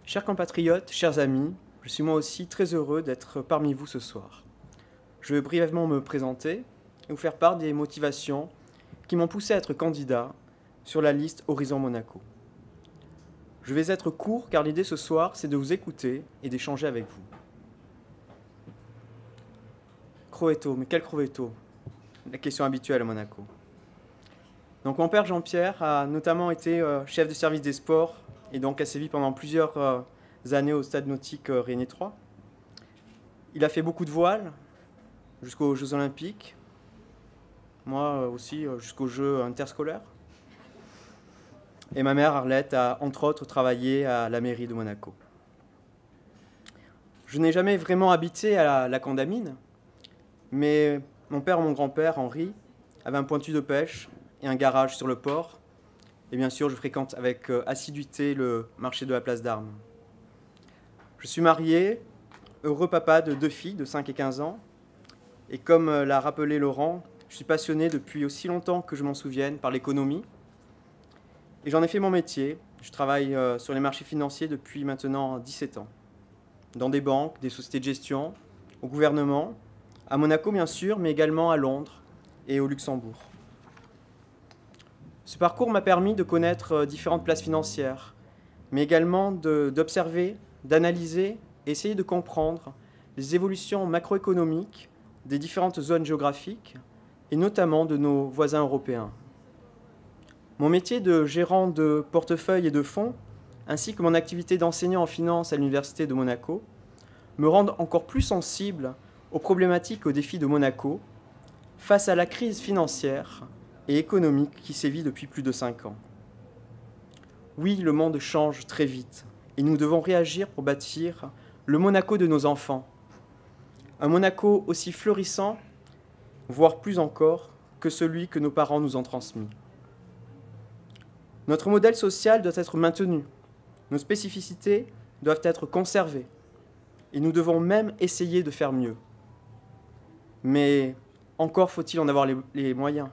Chers compatriotes, chers amis, je suis moi aussi très heureux d'être parmi vous ce soir. Je vais brièvement me présenter et vous faire part des motivations qui m'ont poussé à être candidat sur la liste Horizon Monaco. Je vais être court car l'idée ce soir, c'est de vous écouter et d'échanger avec vous. Crovetto, mais quel Crovetto? La question habituelle à Monaco. Donc mon père Jean-Pierre a notamment été chef de service des sports et donc a sévi pendant plusieurs années au stade nautique Régnier 3. Il a fait beaucoup de voile jusqu'aux Jeux Olympiques, moi aussi jusqu'aux Jeux interscolaires. Et ma mère Arlette a entre autres travaillé à la mairie de Monaco. Je n'ai jamais vraiment habité à la Condamine, mais mon père et mon grand-père Henri avaient un pointu de pêche et un garage sur le port. Et bien sûr, je fréquente avec assiduité le marché de la Place d'Armes. Je suis marié, heureux papa de 2 filles de 5 et 15 ans. Et comme l'a rappelé Laurent, je suis passionné depuis aussi longtemps que je m'en souvienne par l'économie. Et j'en ai fait mon métier. Je travaille sur les marchés financiers depuis maintenant 17 ans. Dans des banques, des sociétés de gestion, au gouvernement, à Monaco bien sûr, mais également à Londres et au Luxembourg. Ce parcours m'a permis de connaître différentes places financières, mais également d'observer, d'analyser et essayer de comprendre les évolutions macroéconomiques des différentes zones géographiques et notamment de nos voisins européens. Mon métier de gérant de portefeuille et de fonds, ainsi que mon activité d'enseignant en finance à l'Université de Monaco, me rendent encore plus sensible aux problématiques et aux défis de Monaco face à la crise financière et économique qui sévit depuis plus de 5 ans. Oui, le monde change très vite et nous devons réagir pour bâtir le Monaco de nos enfants. Un Monaco aussi florissant, voire plus encore, que celui que nos parents nous ont transmis. Notre modèle social doit être maintenu, nos spécificités doivent être conservées et nous devons même essayer de faire mieux. Mais encore faut-il en avoir les moyens.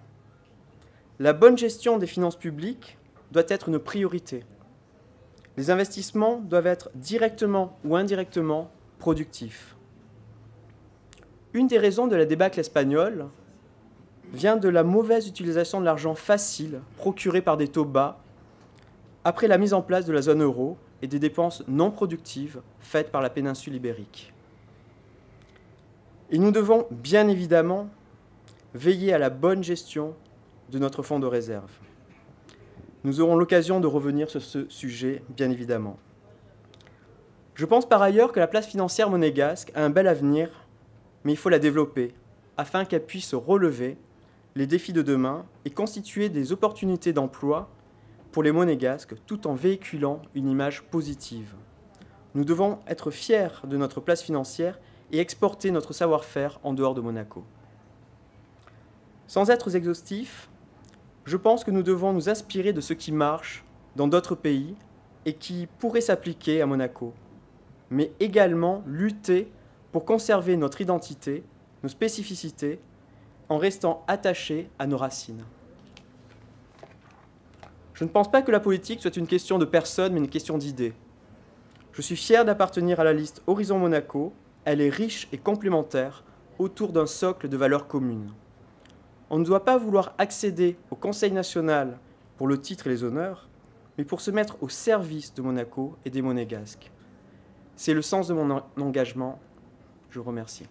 La bonne gestion des finances publiques doit être une priorité. Les investissements doivent être directement ou indirectement productifs. Une des raisons de la débâcle espagnole vient de la mauvaise utilisation de l'argent facile procuré par des taux bas après la mise en place de la zone euro et des dépenses non productives faites par la péninsule ibérique. Et nous devons bien évidemment veiller à la bonne gestion de notre fonds de réserve. Nous aurons l'occasion de revenir sur ce sujet, bien évidemment. Je pense par ailleurs que la place financière monégasque a un bel avenir, mais il faut la développer afin qu'elle puisse relever les défis de demain et constituer des opportunités d'emploi pour les monégasques tout en véhiculant une image positive. Nous devons être fiers de notre place financière et exporter notre savoir-faire en dehors de Monaco. Sans être exhaustif, je pense que nous devons nous inspirer de ce qui marche dans d'autres pays et qui pourrait s'appliquer à Monaco, mais également lutter pour conserver notre identité, nos spécificités, en restant attachés à nos racines. Je ne pense pas que la politique soit une question de personnes, mais une question d'idées. Je suis fier d'appartenir à la liste Horizon Monaco. Elle est riche et complémentaire autour d'un socle de valeurs communes. On ne doit pas vouloir accéder au Conseil national pour le titre et les honneurs, mais pour se mettre au service de Monaco et des Monégasques. C'est le sens de mon engagement. Je vous remercie.